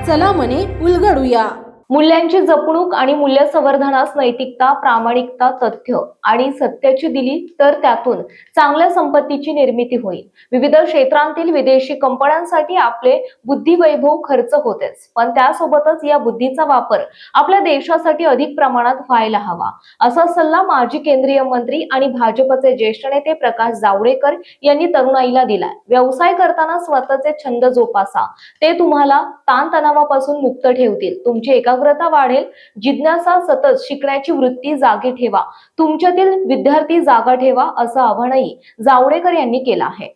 चला मने उलगडूया। मूल्यांची जपणूक आणि मूल्य संवर्धनास नैतिकता, प्रामाणिकता, तथ्य आणि सत्याची दिली तर त्यातून चांगल्या संपत्तीची निर्मिती होईल। विविध क्षेत्रांतील विदेशी कंपन्यांसाठी आपले बुद्धिवैभव खर्च होतेच, पण त्यासोबतच या बुद्धीचा वापर आपल्या देशासाठी अधिक प्रमाणात व्हायला हवा, असा सल्ला माजी केंद्रीय मंत्री आणि भाजपचे ज्येष्ठ नेते प्रकाश जावडेकर यांनी तरुणाईला दिलाय। व्यवसाय करताना स्वतःचे छंद जोपासा, ते तुम्हाला ताणतणावापासून मुक्त ठेवतील, तुमची एकाग्रता वाढेल, जिज्ञासा, सतत शिकण्याची वृत्ती जागी ठेवा, तुमच्यातील विद्यार्थी जागा ठेवा, असं आवाहनही जावडेकर यांनी केलं आहे।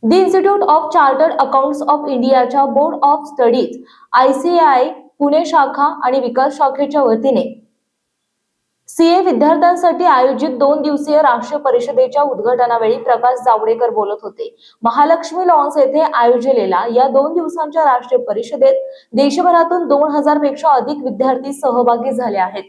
The Institute of Chartered Accountants of इंडियाच्या Board of Studies ICAI Pune शाखा आणि विकास शाखेच्या वतीने CA विद्यार्थ्यांसाठी आयोजित 2 दिवसीय राष्ट्रीय परिषदेच्या उद्घाटनावेळी प्रकाश जावडेकर बोलत होते। महालक्ष्मी लॉन्स येथे आयोजलेल्या या 2 दिवसांच्या राष्ट्रीय परिषदेत देशभरातून 2000 पेक्षा अधिक विद्यार्थी सहभागी झाले आहेत।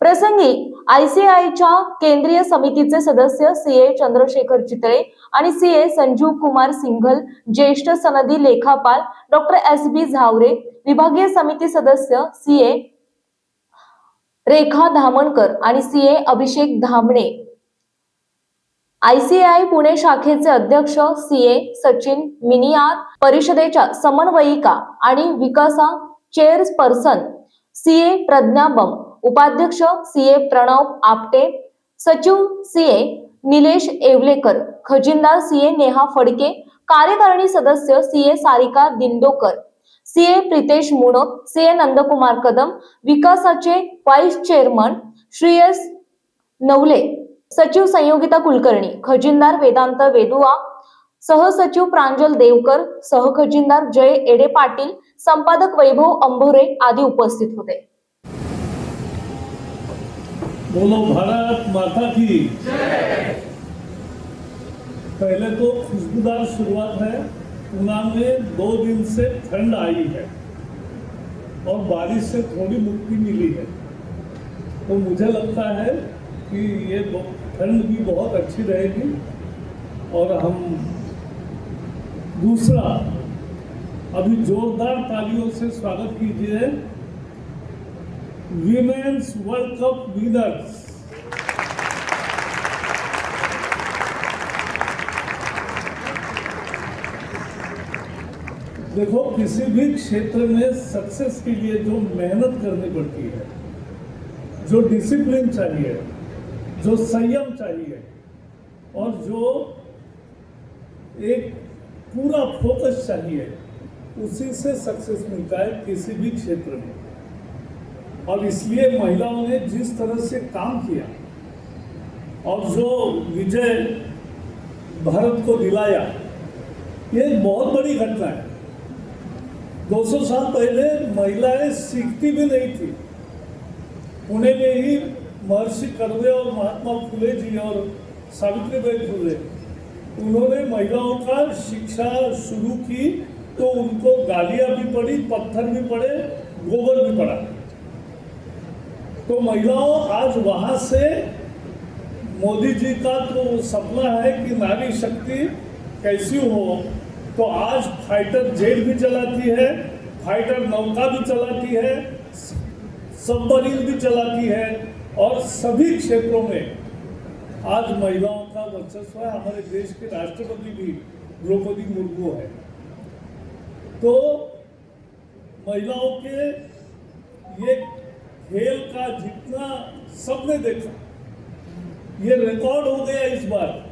प्रसंगी ICAIच्या केंद्रीय समितीचे सदस्य CA चंद्रशेखर चितळे आणि CA संजीव कुमार सिंघल, ज्येष्ठ सनदी लेखापाल डॉक्टर SB झावरे, विभागीय समिती सदस्य CA रेखा धामणकर आणि CA अभिषेक धामणे, ICAI पुणे शाखेचे अध्यक्ष CA सचिन मिनियार, परिषदेच्या समन्वयिका आणि विकासा चेअरपर्सन CA प्रज्ञा बम, उपाध्यक्ष CA प्रणव आपटे, सचिव CA निलेश येवलेकर, खजिनदार CA नेहा फडके, कार्यकारिणी सदस्य CA Sarika दिंडोकर, CA Pritesh Munot, CA Nandkumar कदम, विकासाचे व्हाईस चेअरमन श्रेयस नवले, सचिव संयोगिता कुलकर्णी, खजिनदार वेदांत वेदुआ, सहसचिव प्रांजल देवकर, सहखजिनदार जय एडे पाटील, संपादक वैभव अंभोरे आदी उपस्थित होते। बोलो भारत माता की जय। पहले तो खुशबूदार शुरुआत है। पूना में 2 दिन से ठंड आई है और बारिश से थोड़ी मुक्ति मिली है, तो मुझे लगता है कि ये ठंड भी बहुत अच्छी रहेगी। और हम दूसरा, अभी जोरदार तालियों से स्वागत कीजिए विमेन्स वर्ल्ड कप विनर्स। देखो, किसी भी क्षेत्र में सक्सेस के लिए जो मेहनत करनी पड़ती है, जो डिसिप्लिन चाहिए, जो संयम चाहिए और जो एक पूरा फोकस चाहिए, उसी से सक्सेस मिलता है किसी भी क्षेत्र में। और इसलिए महिलाओं ने जिस तरह से काम किया और जो विजय भारत को दिलाया, ये एक बहुत बड़ी घटना है। 200 साल पहले महिलाएं सीखती भी नहीं थी। पुणे में ही महर्षि कर्वे और महात्मा फुले जी और सावित्रीबाई फुले, उन्होंने महिलाओं का शिक्षा शुरू की, तो उनको गालियां भी पड़ी, पत्थर भी पड़े, गोबर भी पड़ा। तो महिलाओं आज वहां से, मोदी जी का तो सपना है कि नारी शक्ति कैसी हो, तो आज फाइटर जेट भी चलाती है, फाइटर नौका भी चलाती है, सबमरीन भी चलाती है और सभी क्षेत्रों में आज महिलाओं का वर्चस्व है। हमारे देश के राष्ट्रपति भी द्रौपदी मुर्मू है। तो महिलाओं के ये खेल का जितना सबने देखा, ये रिकॉर्ड हो गया इस बार।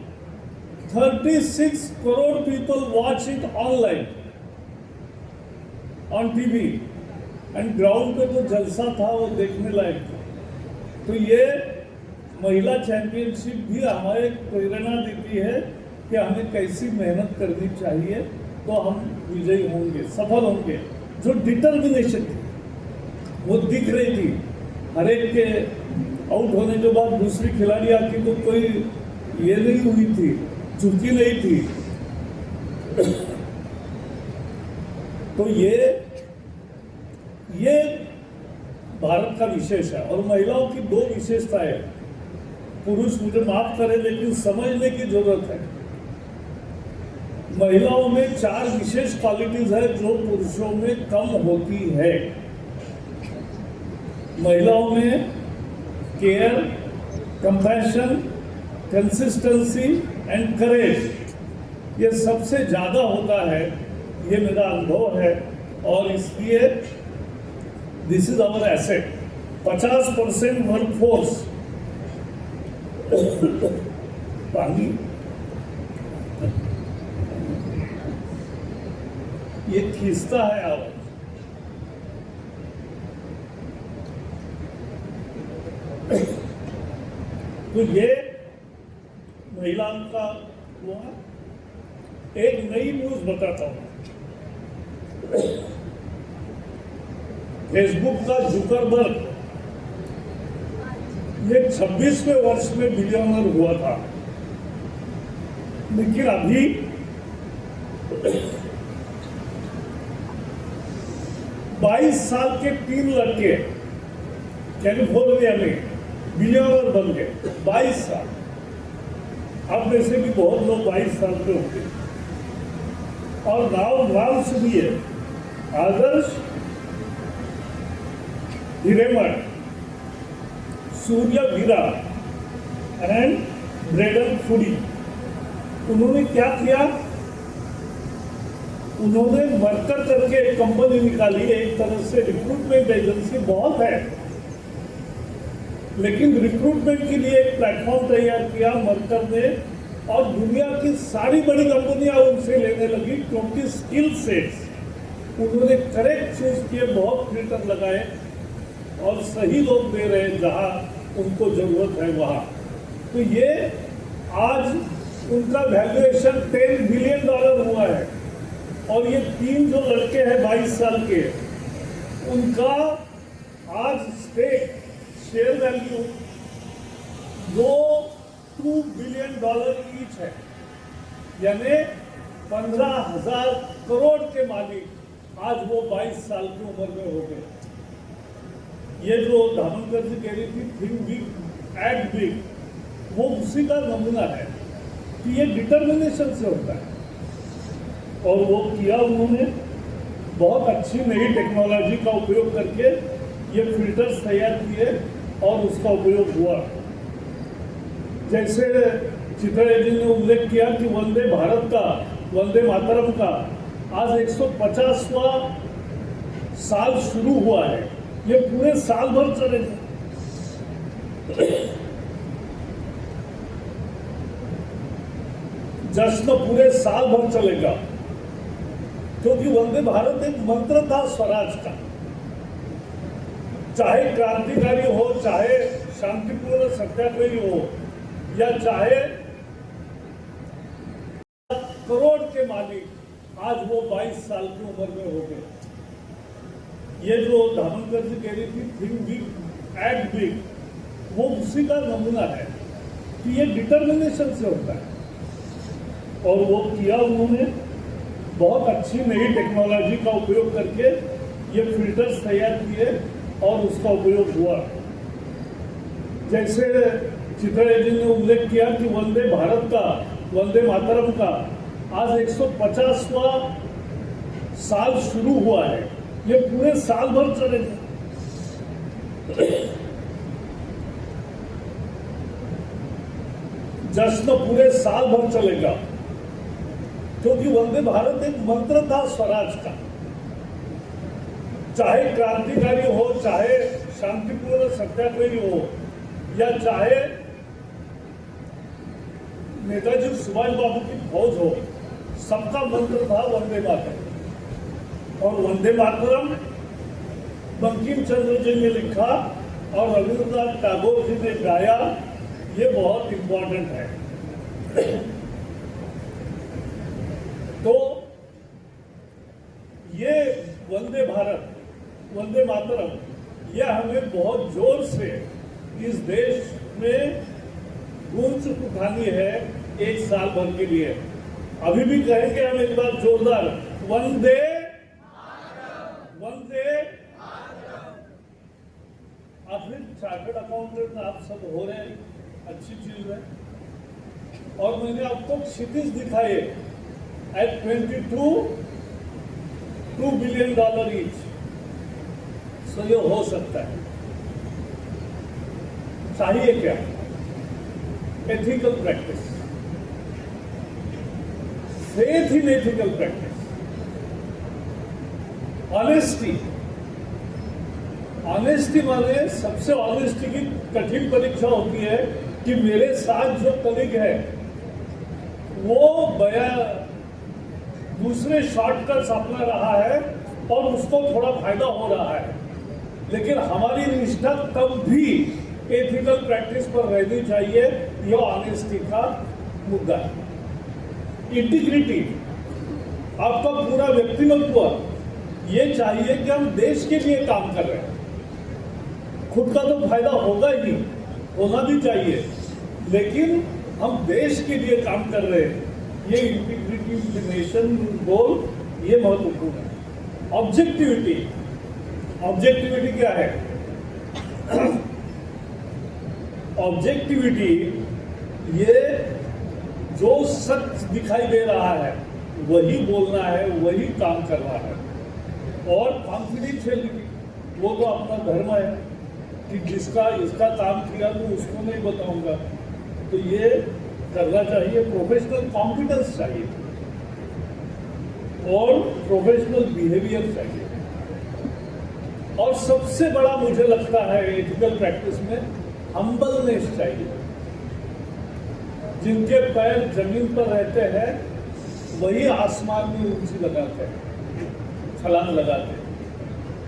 36 crore people watch it online on TV and ground पे तो जलसा था, वो देखने लायक था। तो ये महिला चैंपियनशिप भी हमें प्रेरणा देती है कि हमें कैसी मेहनत करनी चाहिए, तो हम विजयी होंगे, सफल होंगे। जो डिटर्मिनेशन थी वो दिख रही थी। हर एक के आउट होने के बाद दूसरी खिलाड़ी आती तो कोई ये नहीं हुई थी, झुकी नहीं थी। तो ये भारत का विशेष है। और महिलाओं की 2 विशेषताएं, पुरुष मुझे माफ करें लेकिन समझने की जरूरत है। महिलाओं में 4 विशेष क्वालिटीज है जो पुरुषों में कम होती है। महिलाओं में care, compassion, consistency and courage ये सबसे ज़्यादा होता है, ये मेरा अनुभव है। और इसलिए this is our asset. 50% workforce पानी ये खींचता है आवाज। तो ये महिलाओं का हुआ। एक नई न्यूज बताता हूं। फेसबुक का जुकरबर्ग ये 26वें वर्ष में बिलियनर हुआ था, लेकिन अभी 22 साल के 3 लड़के कैलिफोर्निया में बिलियनर बन गए। 22 साल। अब में से भी बहुत लोग 22 साल के होंगे। और नाम सुनिए, आदर्श हिरेमठ, सूर्य वीरा एंड ब्रेडन फूडी। उन्होंने क्या किया? उन्होंने वर्कर करके एक कंपनी निकाली। एक तरह से रिक्रूटमेंट एजेंसी बहुत है, लेकिन रिक्रूटमेंट के लिए एक प्लेटफॉर्म तैयार किया वर्कर ने, और दुनिया की सारी बड़ी कंपनियां उनसे लेने लगी, क्योंकि स्किल सेट्स उन्होंने करेक्ट चूज किए, बहुत फिल्टर लगाए और सही लोग दे रहे हैं जहां उनको जरूरत है वहां। तो ये आज उनका वैल्यूएशन $10 बिलियन हुआ है। और ये 3 जो लड़के हैं 22 साल के, उनका आज stake share value $2 billion each है, यानी 15,000 करोड़ के मालिक आज वो 22 साल की उम्र में हो गए। ये जो धामनकर जी कह रही थी थिंक बिग एक्ट बिग, वो उसी का नमूना है कि ये डिटर्मिनेशन से होता है। और वो किया उन्होंने, बहुत अच्छी नई टेक्नोलॉजी का उपयोग करके ये फिल्टर्स तैयार किए और उसका उपयोग हुआ। जैसे चित्रा जी ने उल्लेख किया कि वंदे भारत का, वंदे मातरम का आज 150वां साल शुरू हुआ है। ये पूरे साल भर चलेगा। जश्न पूरे साल भर चलेगा, क्योंकि वंदे भारत एक मंत्र था स्वराज का। चाहे क्रांतिकारी हो, चाहे शांतिपूर्ण सत्याग्रही हो, या चाहे करोड़ के मालिक, आज वो 22 साल की उम्र में हो गए। ये जो धामनकर जी कह रही थी थिंक बिग एक्ट बिग, वो उसी का नमूना है कि ये डिटर्मिनेशन से होता है। और वो किया उन्होंने, बहुत अच्छी नई टेक्नोलॉजी का उपयोग करके ये फिल्टर्स तैयार किए और उसका उपयोग हुआ। जैसे चित्रा जी ने उल्लेख किया कि वंदे भारत का, वंदे मातरम का आज 150वां साल शुरू हुआ है। ये पूरे साल भर चलेगा। जश्न पूरे साल भर चलेगा, क्योंकि वंदे भारत एक मंत्र था स्वराज का। चाहे क्रांतिकारी हो, चाहे शांतिपूर्ण सत्याग्रही हो, या चाहे नेताजी सुभाष बाबू की फौज हो, सबका मंत्र था वंदे मातरम। और वंदे मातरम बंकिम चंद्र जी ने लिखा और रविंद्रनाथ टैगोर जी ने गाया। ये बहुत इंपॉर्टेंट है। तो ये वंदे भारत, वंदे मातरम, यह हमें बहुत जोर से इस देश में गूंज उठानी है एक साल भर के लिए। अभी भी कहेंगे हम एक बार जोरदार, वंदे वंदे। आखिर चार्टर्ड अकाउंटेंट आप सब हो रहे हैं, अच्छी चीज है। और मैंने आपको क्षितिज दिखाए at 22 billion each. So ये हो सकता है। चाहिए क्या? Ethical practice, faith in ethical practice, honesty. Honesty माने सबसे ऑनेस्टी की कठिन परीक्षा होती है कि मेरे साथ जो कलीग है वो दूसरे शॉर्टकट्स अपना रहा है और उसको थोड़ा फायदा हो रहा है, लेकिन हमारी निष्ठा तब भी एथिकल प्रैक्टिस पर रहनी चाहिए। यह ऑनेस्टी का मुद्दा है। इंटीग्रिटी, आपका पूरा व्यक्तित्व ये चाहिए कि हम देश के लिए काम कर रहे हैं। खुद का तो फायदा होगा ही, होना भी चाहिए, लेकिन हम देश के लिए काम कर रहे हैं। ये इंटीग्रिटी, नेशन गोल, ये महत्वपूर्ण है। ऑब्जेक्टिविटी, ऑब्जेक्टिविटी क्या है? ऑब्जेक्टिविटी ये जो सच दिखाई दे रहा है वही बोलना है, वही काम करना है। और कॉन्फिडेंशियलिटी, वो तो अपना धर्म है कि जिसका इसका काम किया तो उसको नहीं बताऊंगा, तो ये करना चाहिए। प्रोफेशनल कॉम्पिटेंस चाहिए और प्रोफेशनल बिहेवियर चाहिए। और सबसे बड़ा मुझे लगता है एथिकल प्रैक्टिस में हम्बलनेस चाहिए। जिनके पैर जमीन पर रहते हैं वही आसमान में ऊंची लगाते हैं, छलांग लगाते हैं।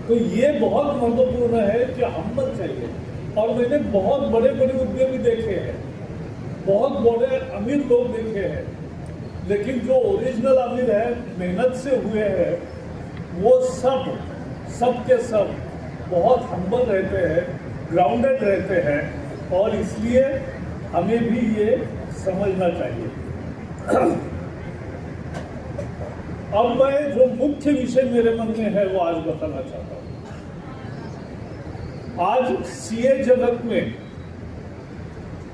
तो ये बहुत महत्वपूर्ण है कि हम्बल चाहिए। और मैंने बहुत बड़े बड़े उद्यमी देखे हैं, बहुत बड़े अमीर लोग देखे हैं, लेकिन जो ओरिजिनल अमीर है, मेहनत से हुए हैं, वो सब के सब बहुत हम्बल रहते हैं, ग्राउंडेड रहते हैं। और इसलिए हमें भी ये समझना चाहिए। अब मैं जो मुख्य विषय मेरे मन में है वो आज बताना चाहता हूं। आज सीए जगत में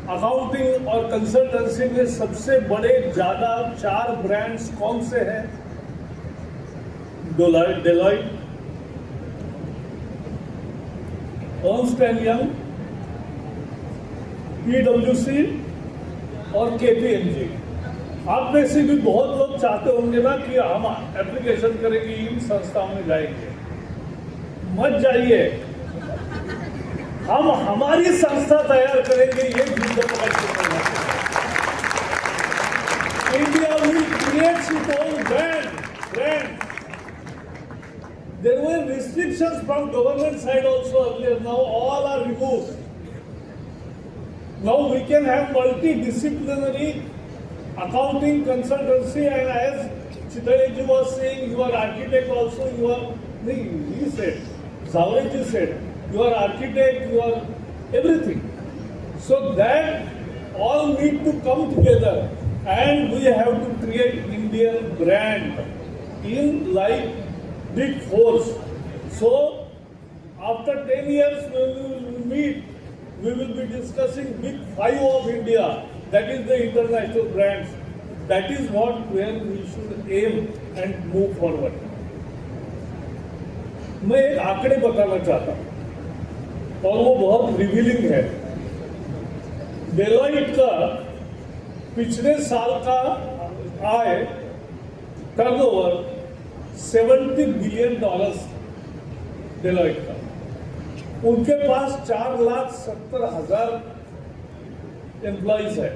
अकाउंटिंग और कंसल्टेंसी में सबसे बड़े ज्यादा 4 ब्रांड्स कौन से हैं? Deloitte, Ernst and young, PwC और KPMG। आप में से भी बहुत लोग चाहते होंगे ना कि हम एप्लीकेशन करेंगे, इन संस्थाओं में जाएंगे। मत जाइए, हम हमारी संस्था तैयार करेंगे। ये युद्ध पकड़ के चलना। India will create its own brand. There were restrictions from government side also earlier. Now all are removed. Now we can have multidisciplinary accounting consultancy, and as Chitaleji was saying, you are architect also, you are, he said, Zavreji said, you are architect, you are everything. So that all need to come together, and we have to create Indian brand in like big force. So after 10 years we will meet, we will be discussing big 5 of India, that is the international brands. That is what where we should aim and move forward. मैं एक आंकड़े बताना चाहता हूं और वो बहुत revealing है। डेलॉइट का पिछले साल का आय टर्नओवर $70 बिलियन डेलॉइट का। उनके पास 4,70,000 एम्प्लॉइज है।